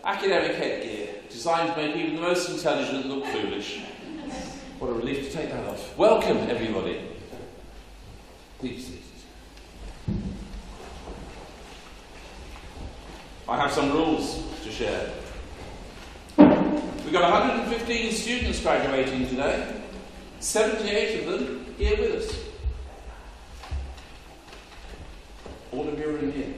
academic headgear, designed to make even the most intelligent look foolish. What a relief to take that off. Welcome, everybody. Please sit. I have some rules to share. We've got 115 students graduating today, 78 of them here with us. All of you are in here.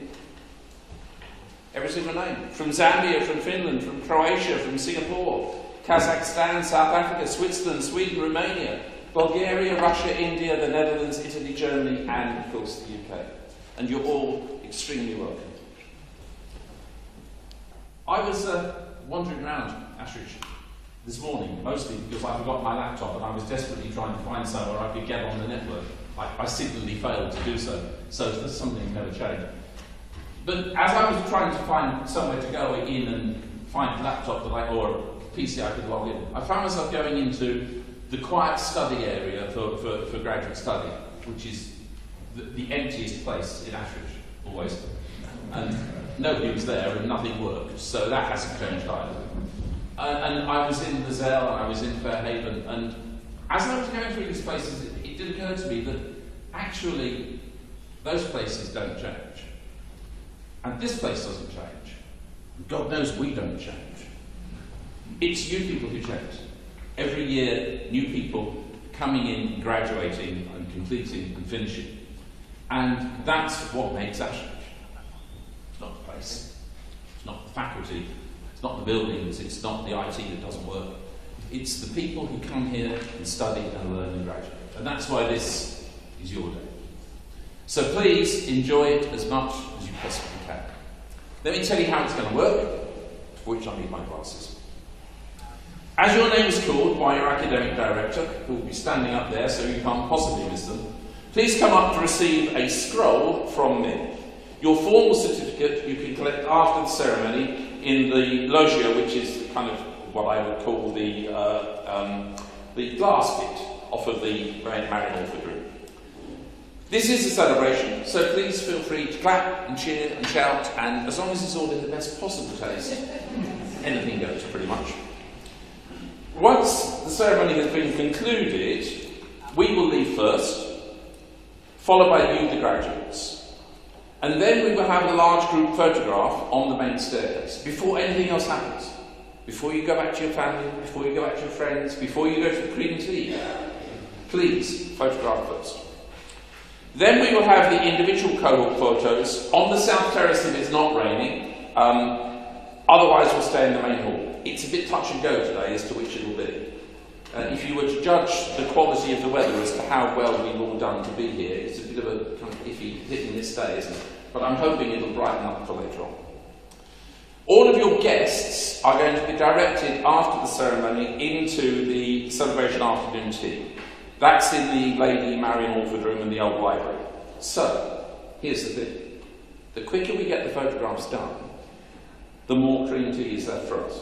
Every single name. From Zambia, from Finland, from Croatia, from Singapore, Kazakhstan, South Africa, Switzerland, Sweden, Romania, Bulgaria, Russia, India, the Netherlands, Italy, Germany, and of course the UK. And you're all extremely welcome. I was wandering around Ashridge this morning, mostly because I forgot my laptop and I was desperately trying to find somewhere I could get on the network. I signally failed to do so, so something's never changed. But as I was trying to find somewhere to go in and find a laptop or a PC I could log in, I found myself going into the quiet study area for graduate study, which is the emptiest place in Ashridge, always. And nobody was there and nothing worked, so that hasn't changed either. And I was in the Zell and I was in Fairhaven, and as I was going through these places, it did occur to me that actually those places don't change. And this place doesn't change. God knows we don't change. It's you people who change. Every year, new people coming in, graduating and completing and finishing. And that's what makes Ashridge. It's not the place. It's not the faculty. It's not the buildings. It's not the IT that doesn't work. It's the people who come here and study and learn and graduate. And that's why this is your day. So please enjoy it as much as you possibly can. Let me tell you how it's going to work, for which I need my glasses. As your name is called by your academic director, who will be standing up there so you can't possibly miss them, please come up to receive a scroll from me. Your formal certificate you can collect after the ceremony in the loggia, which is kind of what I would call the glass bit off of the Marian Orford room. This is a celebration, so please feel free to clap and cheer and shout, and as long as it's all in the best possible taste, anything goes pretty much. Once the ceremony has been concluded, we will leave first, followed by you, the graduates. And then we will have a large group photograph on the main staircase, before anything else happens. Before you go back to your family, before you go back to your friends, before you go to the cream tea, please photograph first. Then we will have the individual cohort photos on the south terrace if it's not raining. Otherwise we'll stay in the main hall. It's a bit touch and go today as to which it will be. If you were to judge the quality of the weather as to how well we've all done to be here, it's a bit of a kind of iffy hitting this day, isn't it? But I'm hoping it'll brighten up for later on. All of your guests are going to be directed after the ceremony into the celebration afternoon tea. That's in the Lady Marian Orford room in the old library. So, here's the thing. The quicker we get the photographs done, the more cream tea is left for us.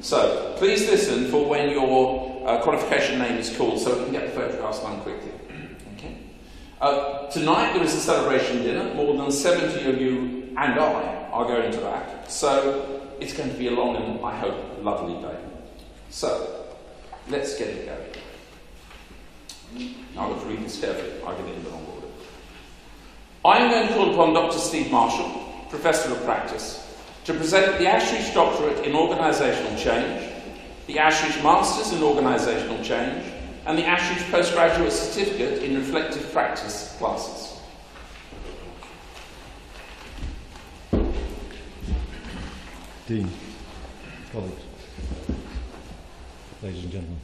So, please listen for when your qualification name is called so we can get the photographs done quickly. Okay? Tonight there is a celebration dinner. More than 70 of you and I are going to that. So, it's going to be a long and, I hope, lovely day. So, let's get it going. I've got to read this carefully. I get it in the wrong order. I am going to call upon Dr. Steve Marshall, Professor of Practice, to present the Ashridge Doctorate in Organisational Change, the Ashridge Masters in Organisational Change, and the Ashridge Postgraduate Certificate in Reflective Practice classes. Dean, colleagues, ladies and gentlemen.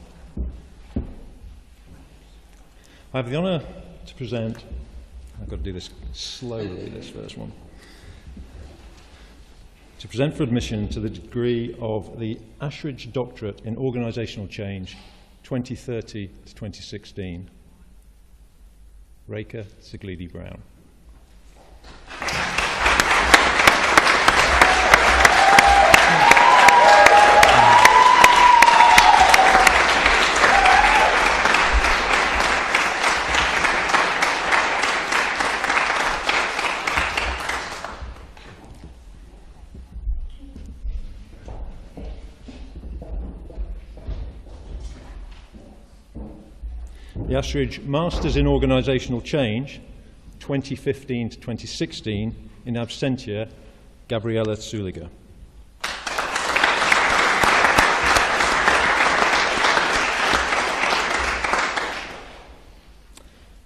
I have the honour to present, I've got to do this slowly, this first one, to present for admission to the degree of the Ashridge Doctorate in Organisational Change 2030 to 2016, Reka Siglidi-Brown. the Ashridge Masters in Organisational Change, 2015 to 2016, in absentia, Gabriella Zuliger.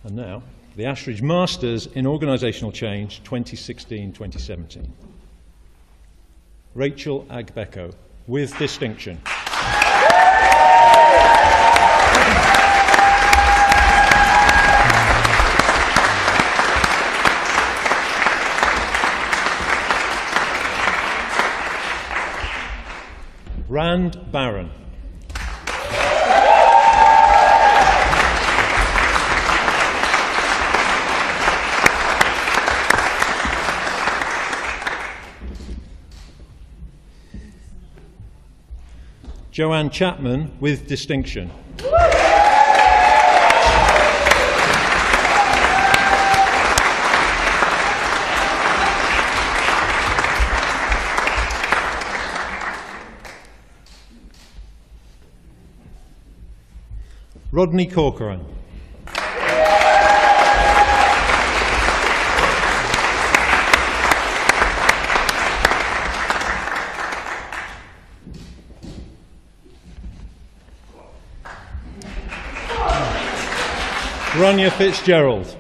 And now, the Ashridge Masters in Organisational Change, 2016-2017. Rachel Agbeko, with distinction. Rand Barron. Joanne Chapman, with distinction. Rodney Corcoran. Rania Fitzgerald.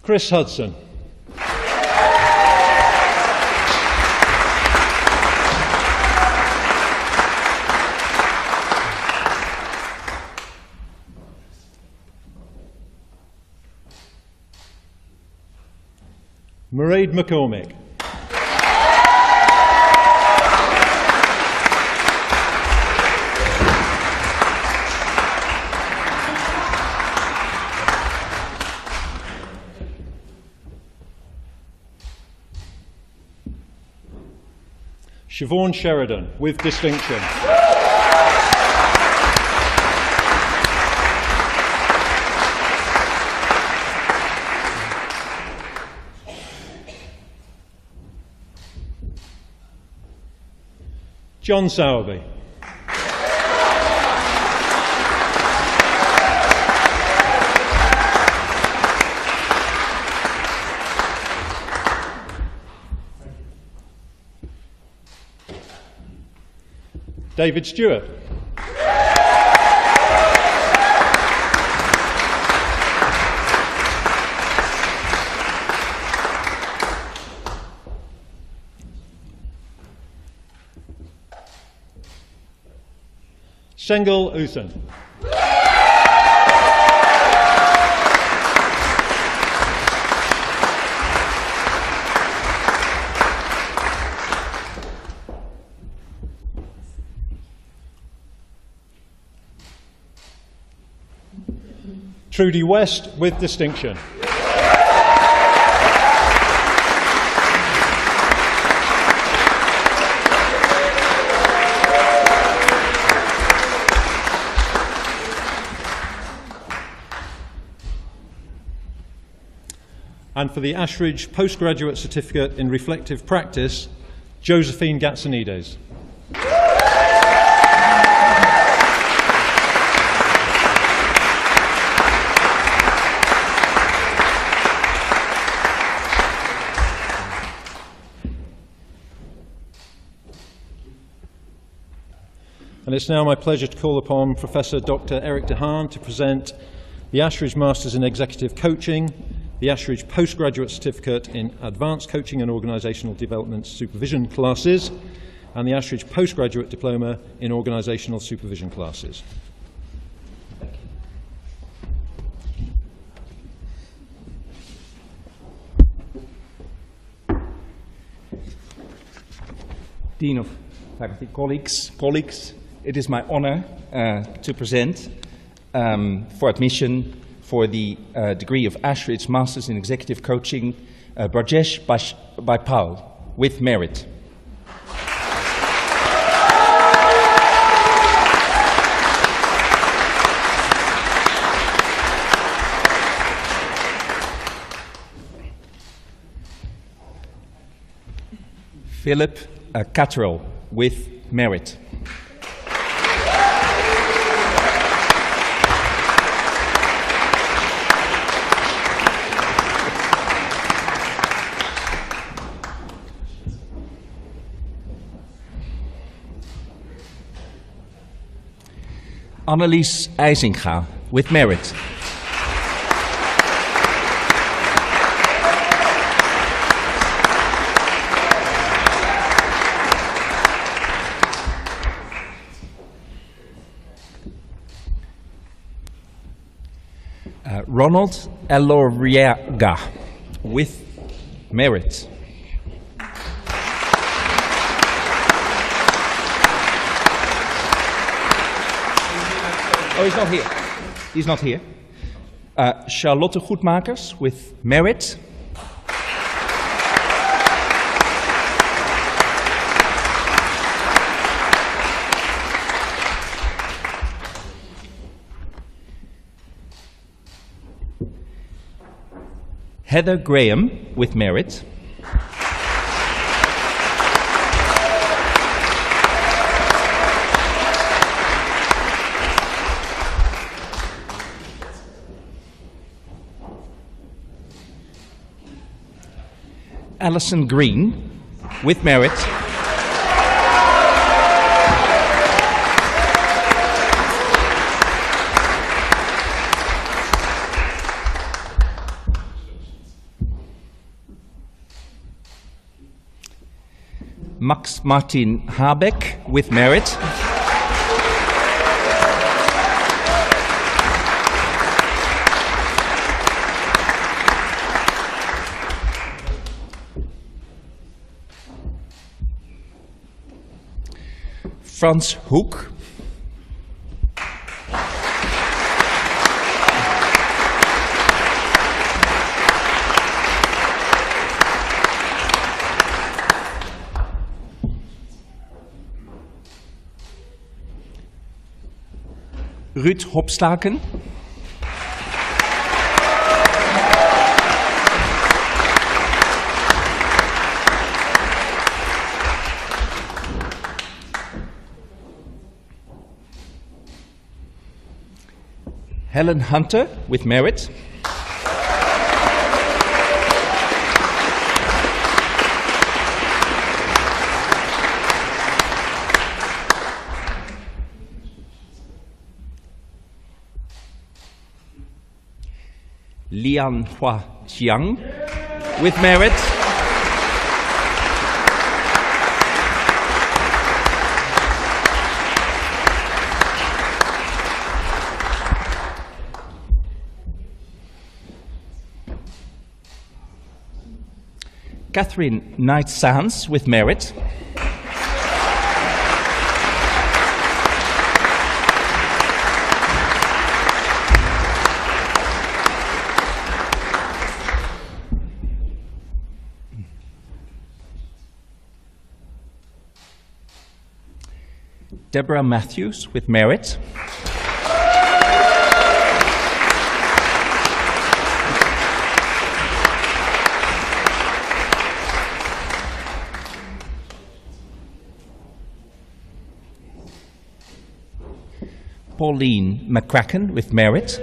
Chris Hudson. Mairead McCormick. Siobhan Sheridan, with distinction. John Sowerby. David Stewart. Sengel Uthan. Trudy West, with distinction. And for the Ashridge Postgraduate Certificate in Reflective Practice, Josephine Gatsonides. And it's now my pleasure to call upon Professor Dr. Eric de Haan to present the Ashridge Masters in Executive Coaching, the Ashridge Postgraduate Certificate in Advanced Coaching and Organisational Development Supervision classes, and the Ashridge Postgraduate Diploma in Organisational Supervision classes. Dean of Faculty, colleagues, it is my honor to present for admission for the degree of Ashridge Masters in Executive Coaching, Brajesh Baipal, with merit. Philip Catterall with merit. Annelies IJzinga with merit. Ronald Eloriaga with merit. Oh, he's not here. He's not here. Charlotte Goedmakers with merit. Heather Graham with merit. Alison Green with merit. Max Martin Habeck with merit. Frans Hoek. Ruud Hopstaken. Helen Hunter with merit. Lian Hua Chiang with merit. Catherine Knight-Sands with merit. Deborah Matthews with merit. Pauline McCracken with merit.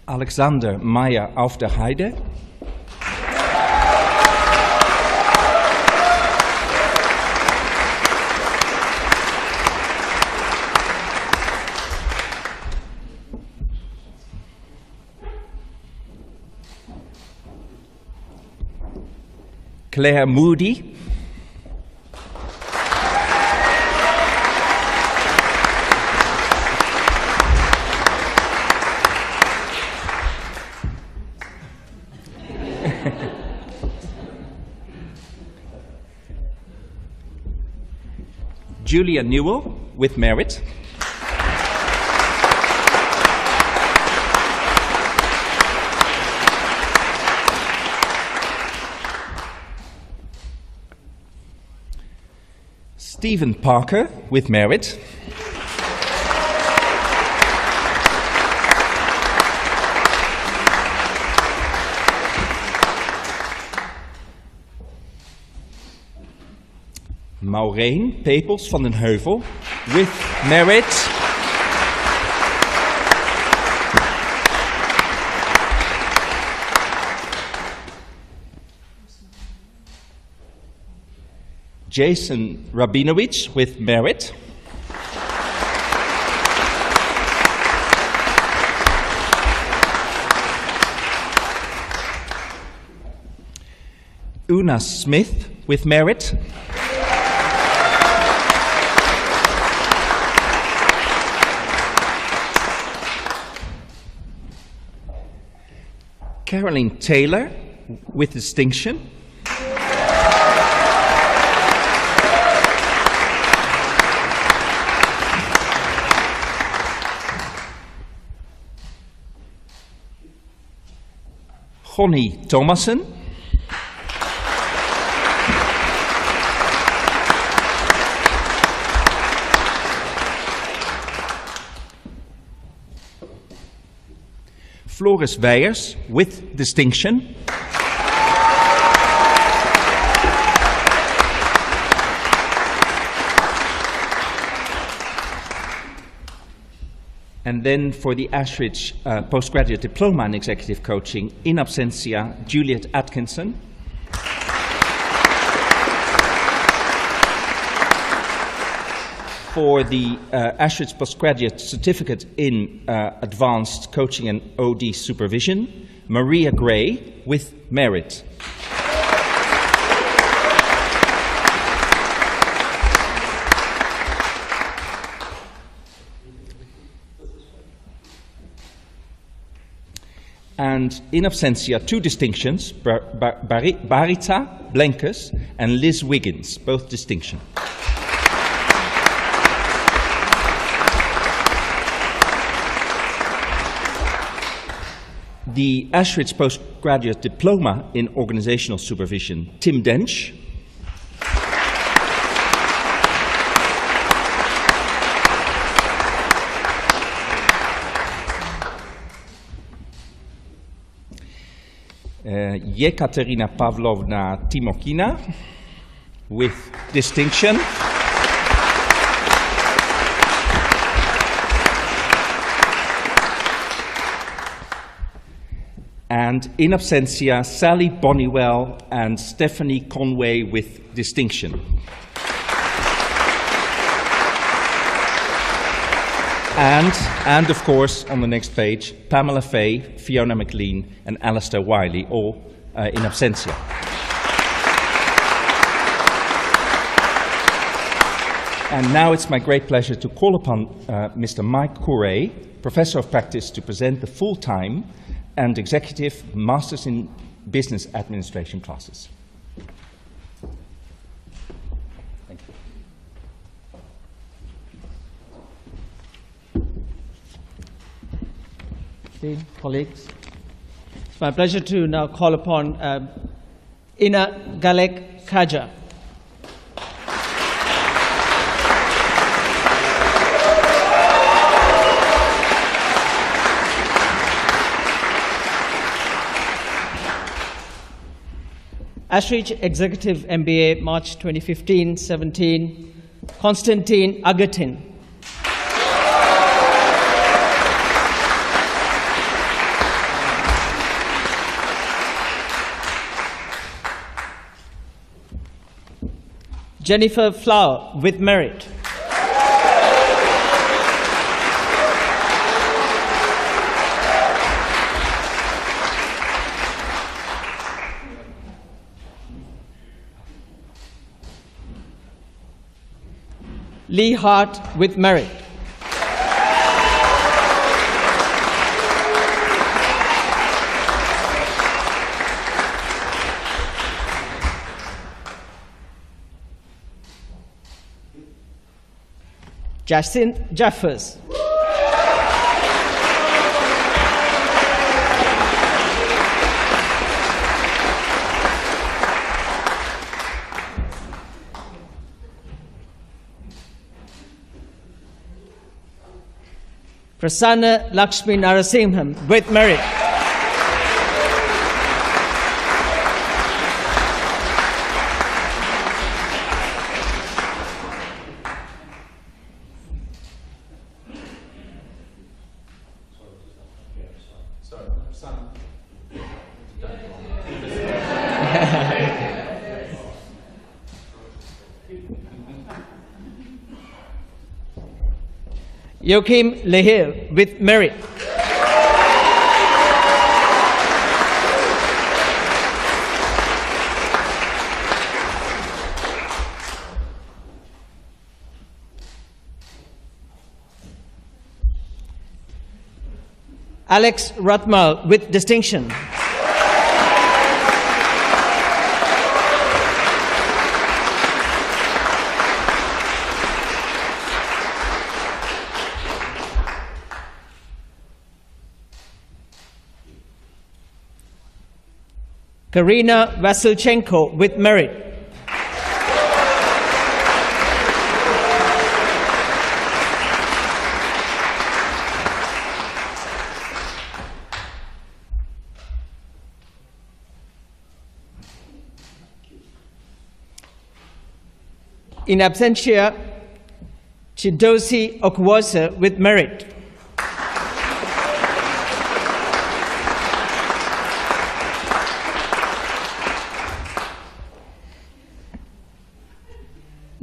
Alexander Meyer auf der Heide. Claire Moody. Julia Newell with merit. Stephen Parker with merit. Maureen Pepels van den Heuvel with merit. Jason Rabinowicz with merit. Una Smith with merit. Caroline Taylor with distinction. Connie Thomassen. Floris Weijers with distinction. And then for the Ashridge Postgraduate Diploma in Executive Coaching, in absentia, Juliet Atkinson. For the Ashridge Postgraduate Certificate in Advanced Coaching and OD Supervision, Maria Gray with merit. And in absentia, two distinctions, Barita Blenkes and Liz Wiggins, both distinction. The Ashridge Postgraduate Diploma in Organizational Supervision, Tim Dench. Yekaterina Pavlovna Timokina with distinction. And in absentia, Sally Bonnywell and Stephanie Conway with distinction. And of course, on the next page, Pamela Fay, Fiona McLean, and Alistair Wiley, all in absentia. And now it's my great pleasure to call upon Mr. Mike Couret, Professor of Practice, to present the full-time and executive Masters in Business Administration classes. Thank you. Colleagues, it's my pleasure to now call upon Ina Galek Kaja. Ashridge Executive MBA, March 2015-17, Konstantin Agatin. Jennifer Flower with merit. Lee Hart with merit. Jacinth Jeffers. Prasanna Lakshmi Narasimham with merit. Joachim Lehil with merit. Alex Ratmal with distinction. Karina Vasilchenko with merit. In absentia, Chidosi Okwose with merit.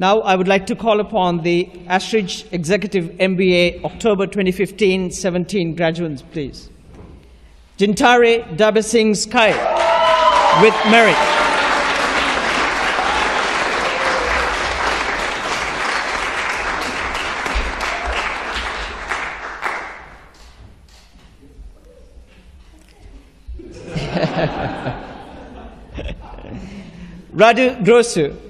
Now I would like to call upon the Ashridge Executive MBA October 2015-17 graduates, please. Jintare Dabasingh Sky with merit. Radu Grosu.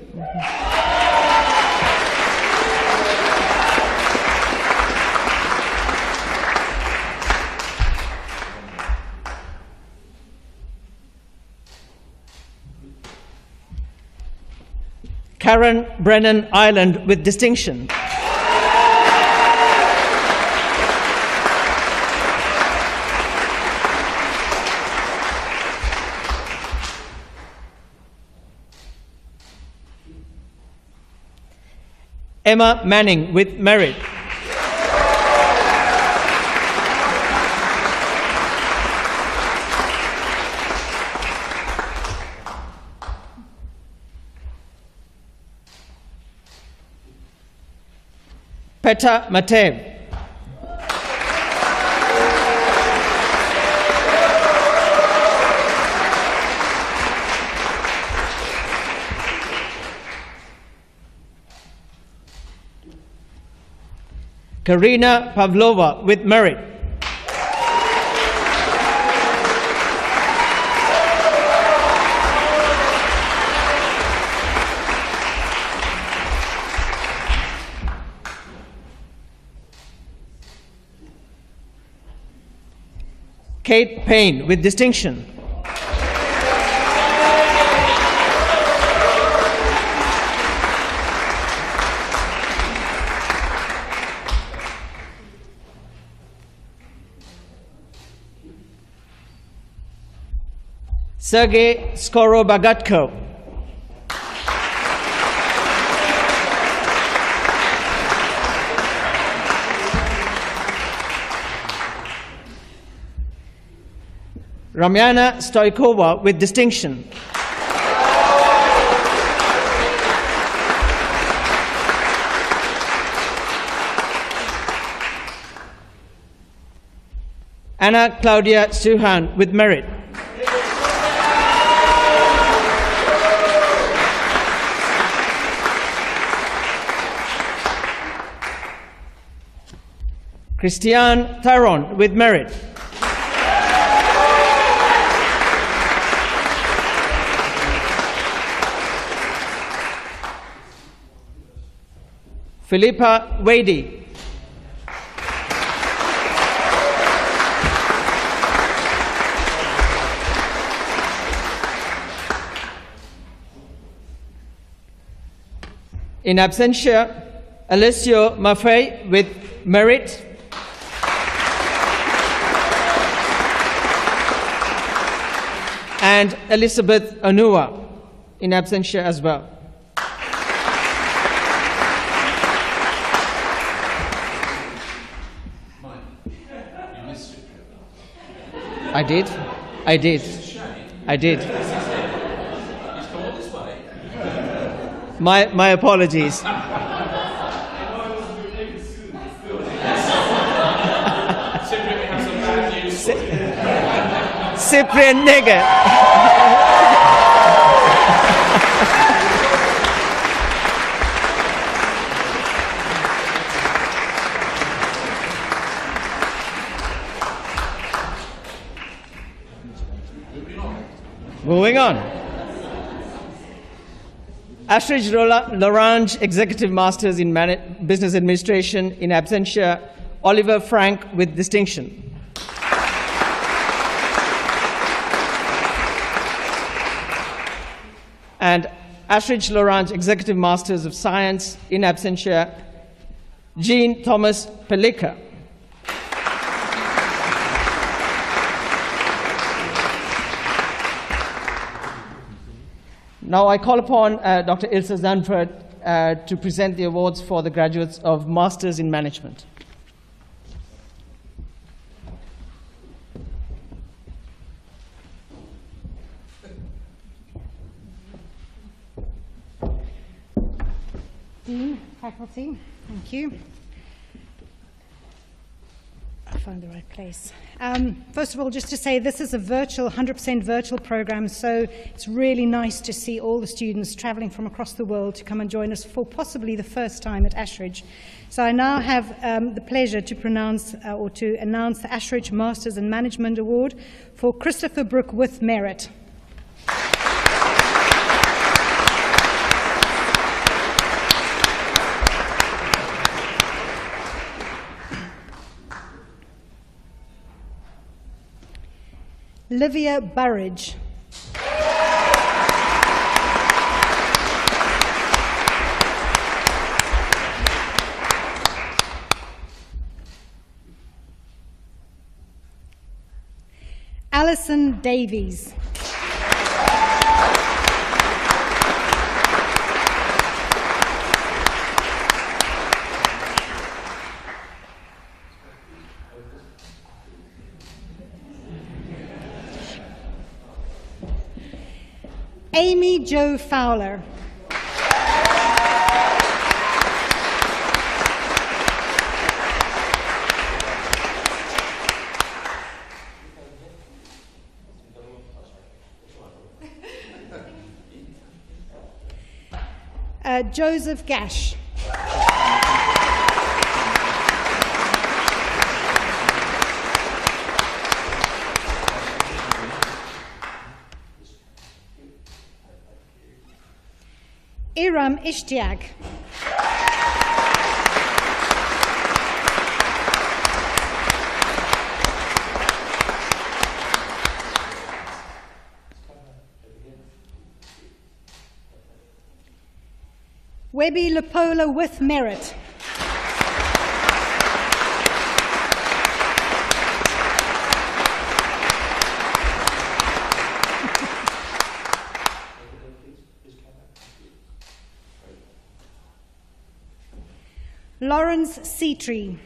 Karen Brennan Ireland with distinction. Emma Manning with merit. Peta Matev. Karina Pavlova with merit. Kate Payne with distinction. Sergei Skorobagatko. Ramyana Stoikova with distinction. Anna Claudia Suhan with merit. Christiane Tharon with merit. Philippa Wady. In absentia, Alessio Maffei with merit. and Elizabeth Anua, in absentia as well. Mike, you missed it. I did. I did. I did. He's come all this way. My apologies. Cyprian, we have some bad news for you. Cyprian Nigger. Moving on. Ashridge Lorange, Executive Masters in Business Administration, in absentia, Oliver Frank with distinction. And Ashridge Lorange, Executive Masters of Science, in absentia, Jean Thomas Pelika. Now I call upon Dr. Ilse Zanford to present the awards for the graduates of Masters in Management. Dean, faculty, thank you. I found the right place. First of all, just to say this is a virtual, 100% virtual program, so it's really nice to see all the students traveling from across the world to come and join us for possibly the first time at Ashridge. So I now have the pleasure to announce the Ashridge Masters in Management Award for Christopher Brook with merit. Livia Burridge. Alison Davies. Amy Jo Fowler. Joseph Gash. Iram Ishtiaq. Webby Lepola with merit. Lawrence Seatree.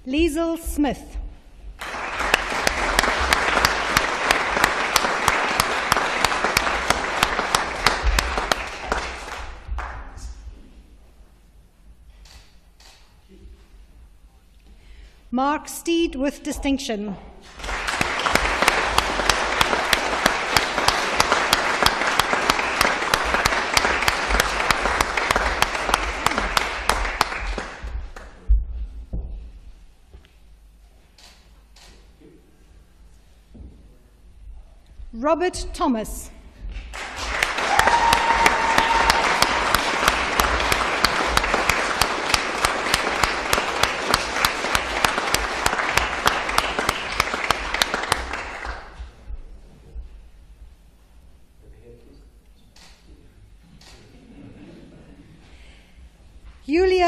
Liesl Smith. Mark Steed with distinction. Robert Thomas.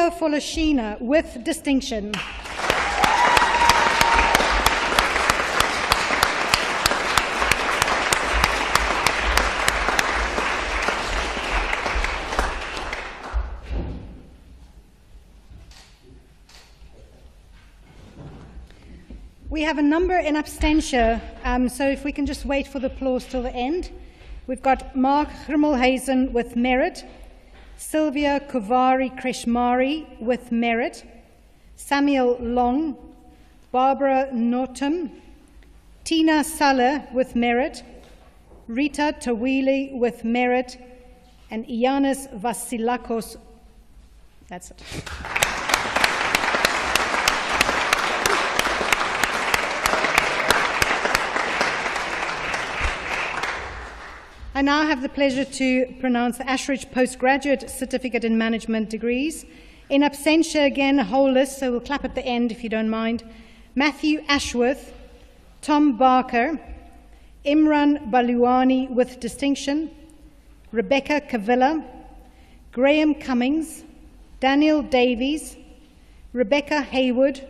Sylvia Folashina with distinction. We have a number in abstention, so if we can just wait for the applause till the end. We've got Mark Grimmelhazen with merit, Sylvia Kovari Kreshmari with merit, Samuel Long, Barbara Norton, Tina Salah with merit, Rita Tawili with merit, and Ianis Vasilakos. That's it. I now have the pleasure to pronounce the Ashridge Postgraduate Certificate in Management degrees. In absentia, again, a whole list, so we'll clap at the end if you don't mind. Matthew Ashworth, Tom Barker, Imran Baluani with distinction, Rebecca Cavilla, Graham Cummings, Daniel Davies, Rebecca Haywood,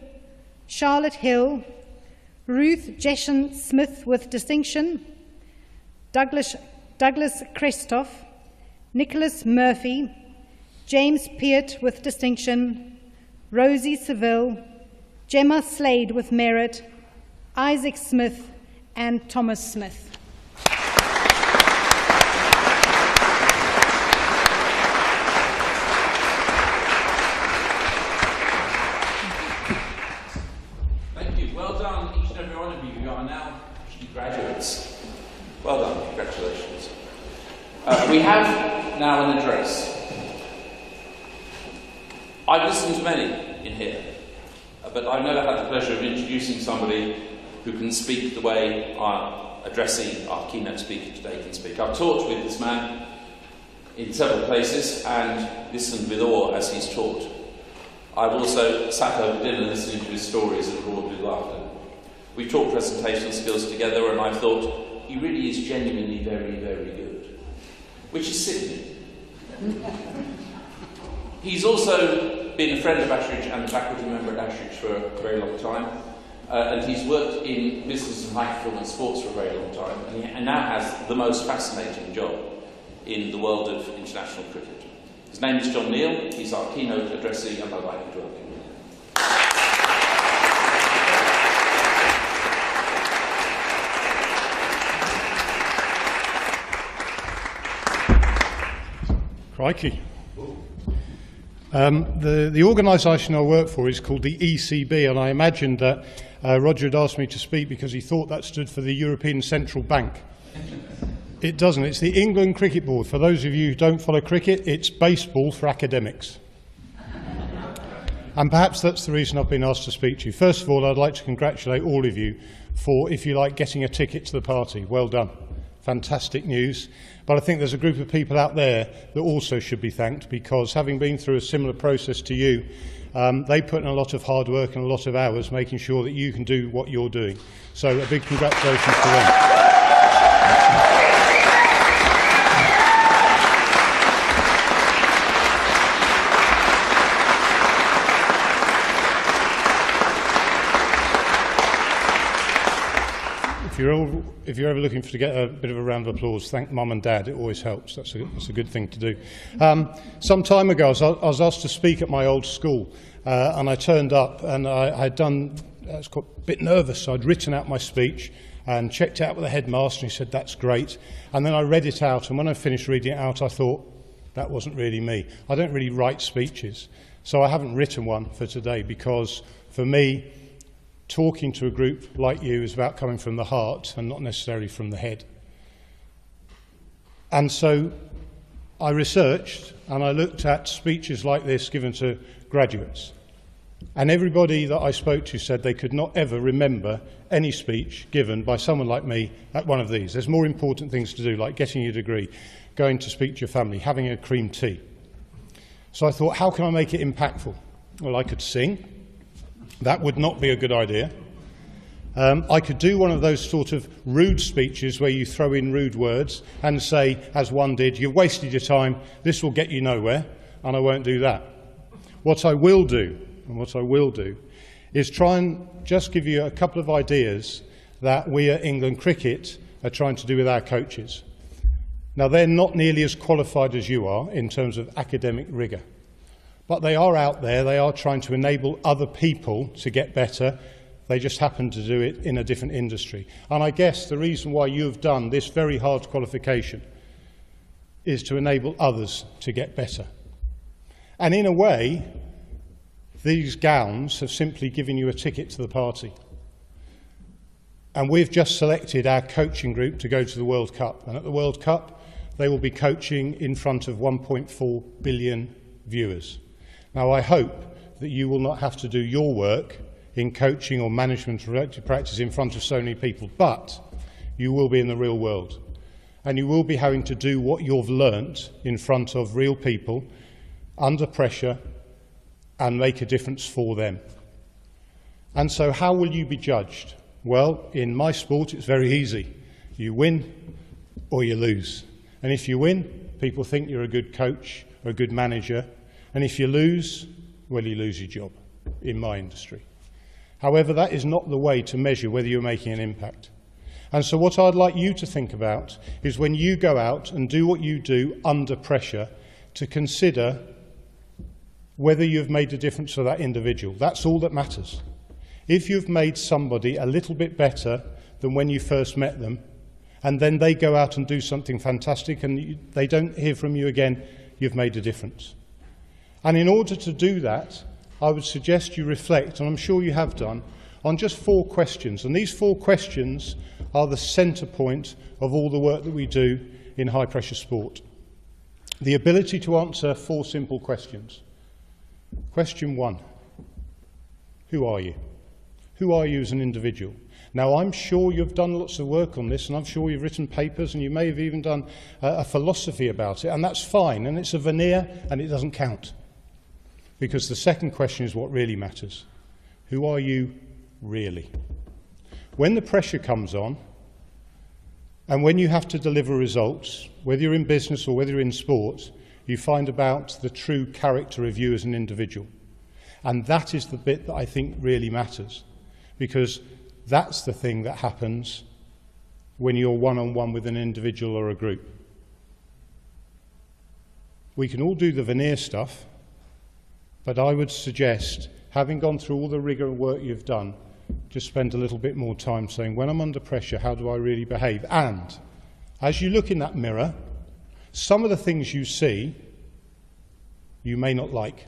Charlotte Hill, Ruth Jeshen Smith with distinction, Douglas Christoph, Nicholas Murphy, James Peart with distinction, Rosie Seville, Gemma Slade with merit, Isaac Smith, and Thomas Smith. Thank you. Well done, each and every one of you. You are now graduates. Well done. Congratulations. We have now an address. I've listened to many in here, but I've never had the pleasure of introducing somebody who can speak the way our addressee, our keynote speaker today, can speak. I've taught with this man in several places and listened with awe as he's taught. I've also sat over dinner listening to his stories and roared with laughter. We've taught presentation skills together, and I thought he really is genuinely very, very good, which is sickening. He's also been a friend of Ashridge and a faculty member at Ashridge for a very long time, and he's worked in business and high performance sports for a very long time, and now has the most fascinating job in the world of international cricket. His name is John Neal. He's our keynote addressee, and I'd like you to welcome him. Crikey. The organisation I work for is called the ECB, and I imagined that Roger had asked me to speak because he thought that stood for the European Central Bank. It doesn't. It's the England Cricket Board. For those of you who don't follow cricket, it's baseball for academics. And perhaps that's the reason I've been asked to speak to you. First of all, I'd like to congratulate all of you for, if you like, getting a ticket to the party. Well done. Fantastic news. But I think there's a group of people out there that also should be thanked, because having been through a similar process to you, they put in a lot of hard work and a lot of hours making sure that you can do what you're doing. So a big congratulations to them. If you're ever looking to get a bit of a round of applause, thank Mum and Dad. It always helps. That's a good thing to do. Some time ago, I was asked to speak at my old school, and I turned up, and I was quite a bit nervous, so I'd written out my speech and checked it out with the headmaster, and he said, "That's great." And then I read it out, and when I finished reading it out, I thought, that wasn't really me. I don't really write speeches, so I haven't written one for today, because for me, talking to a group like you is about coming from the heart and not necessarily from the head. And so I researched and I looked at speeches like this given to graduates. And everybody that I spoke to said they could not ever remember any speech given by someone like me at one of these. There's more important things to do, like getting your degree, going to speak to your family, having a cream tea. So I thought, how can I make it impactful? Well, I could sing. That would not be a good idea. I could do one of those sort of rude speeches where you throw in rude words and say, as one did, "You've wasted your time, this will get you nowhere," and I won't do that. What I will do, is try and just give you a couple of ideas that we at England Cricket are trying to do with our coaches. Now, they're not nearly as qualified as you are in terms of academic rigour, but they are out there, they are trying to enable other people to get better. They just happen to do it in a different industry. And I guess the reason why you have done this very hard qualification is to enable others to get better. And in a way, these gowns have simply given you a ticket to the party. And we've just selected our coaching group to go to the World Cup. And at the World Cup, they will be coaching in front of 1.4 billion viewers. Now, I hope that you will not have to do your work in coaching or management practice in front of so many people, but you will be in the real world. And you will be having to do what you've learnt in front of real people, under pressure, and make a difference for them. And so how will you be judged? Well, in my sport, it's very easy. You win or you lose. And if you win, people think you're a good coach or a good manager. And if you lose, well, you lose your job in my industry. However, that is not the way to measure whether you're making an impact. And so what I'd like you to think about is when you go out and do what you do under pressure, to consider whether you've made a difference for that individual. That's all that matters. If you've made somebody a little bit better than when you first met them, and then they go out and do something fantastic and they don't hear from you again, you've made a difference. And in order to do that, I would suggest you reflect, and I'm sure you have done, on just 4 questions. And these 4 questions are the centre point of all the work that we do in high-pressure sport. The ability to answer 4 simple questions. Question 1, who are you? Who are you as an individual? Now, I'm sure you've done lots of work on this, and I'm sure you've written papers, and you may have even done a philosophy about it, and that's fine, and it's a veneer, and it doesn't count. Because the second question is what really matters. Who are you really? When the pressure comes on, and when you have to deliver results, whether you're in business or whether you're in sport, you find about the true character of you as an individual. And that is the bit that I think really matters, because that's the thing that happens when you're one-on-one with an individual or a group. We can all do the veneer stuff, but I would suggest, having gone through all the rigour and work you've done, just spend a little bit more time saying, when I'm under pressure, how do I really behave? And as you look in that mirror, some of the things you see, you may not like.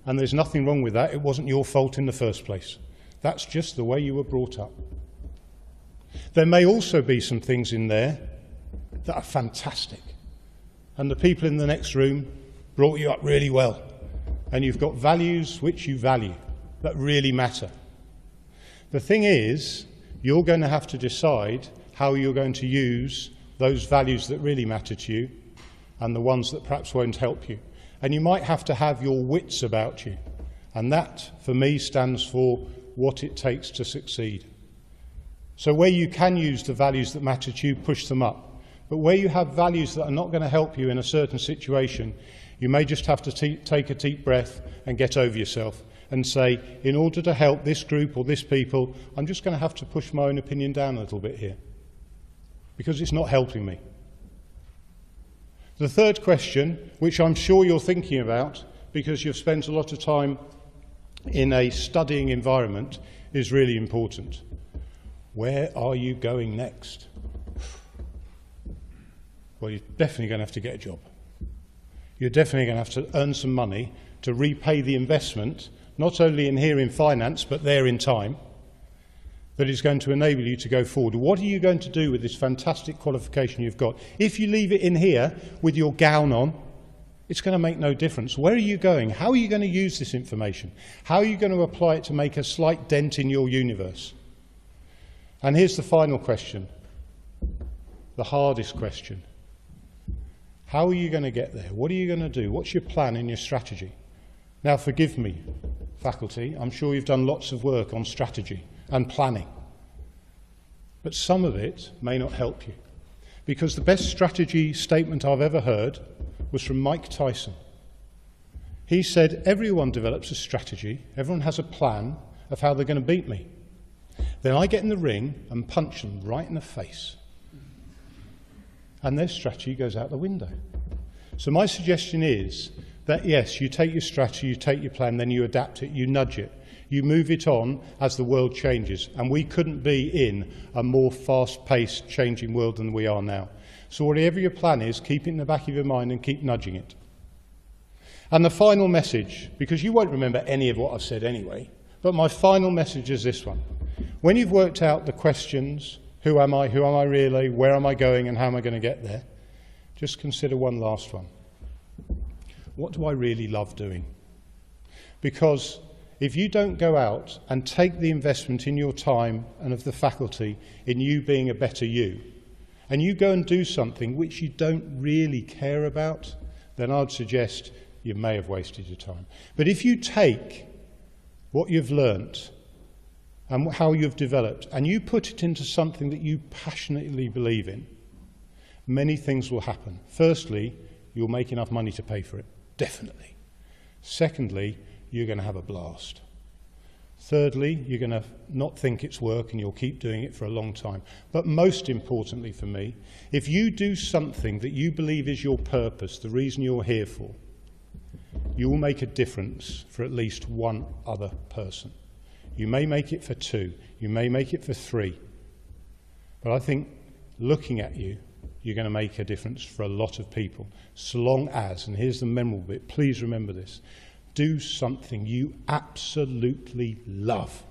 And there's nothing wrong with that. It wasn't your fault in the first place. That's just the way you were brought up. There may also be some things in there that are fantastic. And the people in the next room brought you up really well. And you've got values which you value, that really matter. The thing is, you're going to have to decide how you're going to use those values that really matter to you and the ones that perhaps won't help you. And you might have to have your wits about you. And that, for me, stands for what it takes to succeed. So where you can use the values that matter to you, push them up. But where you have values that are not going to help you in a certain situation, you may just have to take a deep breath and get over yourself and say, in order to help this group or this people, I'm just going to have to push my own opinion down a little bit here, because it's not helping me. The third question, which I'm sure you're thinking about because you've spent a lot of time in a studying environment, is really important. Where are you going next? Well, you're definitely going to have to get a job. You're definitely going to have to earn some money to repay the investment, not only in here in finance, but there in time, that is going to enable you to go forward. What are you going to do with this fantastic qualification you've got? If you leave it in here with your gown on, it's going to make no difference. Where are you going? How are you going to use this information? How are you going to apply it to make a slight dent in your universe? And here's the final question, the hardest question. How are you going to get there? What are you going to do? What's your plan and your strategy? Now, forgive me, faculty, I'm sure you've done lots of work on strategy and planning. But some of it may not help you. Because the best strategy statement I've ever heard was from Mike Tyson. He said, everyone develops a strategy, everyone has a plan of how they're going to beat me. Then I get in the ring and punch them right in the face. And their strategy goes out the window. So my suggestion is that, yes, you take your strategy, you take your plan, then you adapt it, you nudge it. You move it on as the world changes. And we couldn't be in a more fast-paced, changing world than we are now. So whatever your plan is, keep it in the back of your mind and keep nudging it. And the final message, because you won't remember any of what I've said anyway, but my final message is this one. When you've worked out the questions, who am I really, where am I going, and how am I going to get there, just consider one last one. What do I really love doing? Because if you don't go out and take the investment in your time and of the faculty in you being a better you, and you go and do something which you don't really care about, then I'd suggest you may have wasted your time. But if you take what you've learnt and how you've developed, and you put it into something that you passionately believe in, many things will happen. Firstly, you'll make enough money to pay for it, definitely. Secondly, you're going to have a blast. Thirdly, you're going to not think it's work and you'll keep doing it for a long time. But most importantly for me, if you do something that you believe is your purpose, the reason you're here for, you will make a difference for at least one other person. You may make it for 2, you may make it for 3, but I think looking at you, you're going to make a difference for a lot of people, so long as, and here's the memorable bit, please remember this, do something you absolutely love,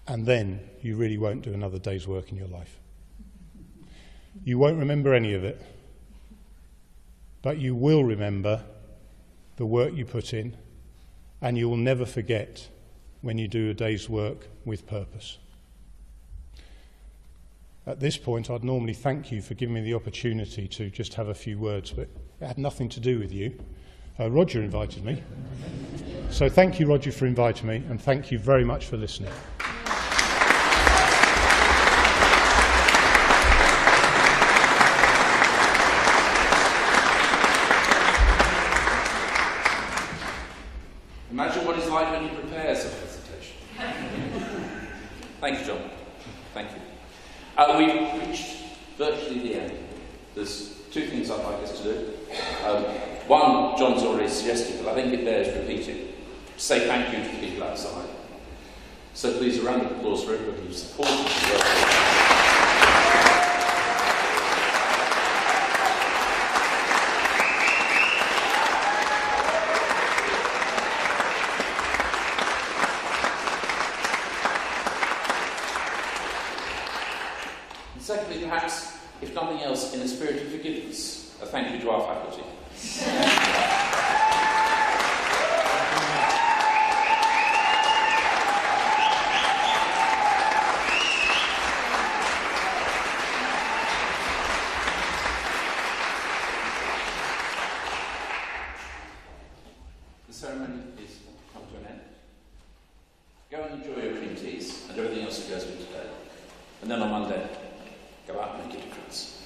and then you really won't do another day's work in your life. You won't remember any of it, but you will remember the work you put in, and you will never forget when you do a day's work with purpose. At this point, I'd normally thank you for giving me the opportunity to just have a few words, but it had nothing to do with you. Roger invited me. So thank you, Roger, for inviting me, and thank you very much for listening. Imagine what it's like when you prepare some presentation. Thank you, John. Thank you. We've reached virtually the end. There's 2 things I'd like us to do. One, John's already suggested, but I think it bears repeating. Say thank you to the people outside. So please, a round of applause for everybody who's supported the work. Secondly, perhaps, if nothing else, in a spirit of forgiveness, a thank you to our faculty. The ceremony is come to an end. Go and enjoy your cream teas and everything else that goes with today. And then on Monday, go out and make a difference.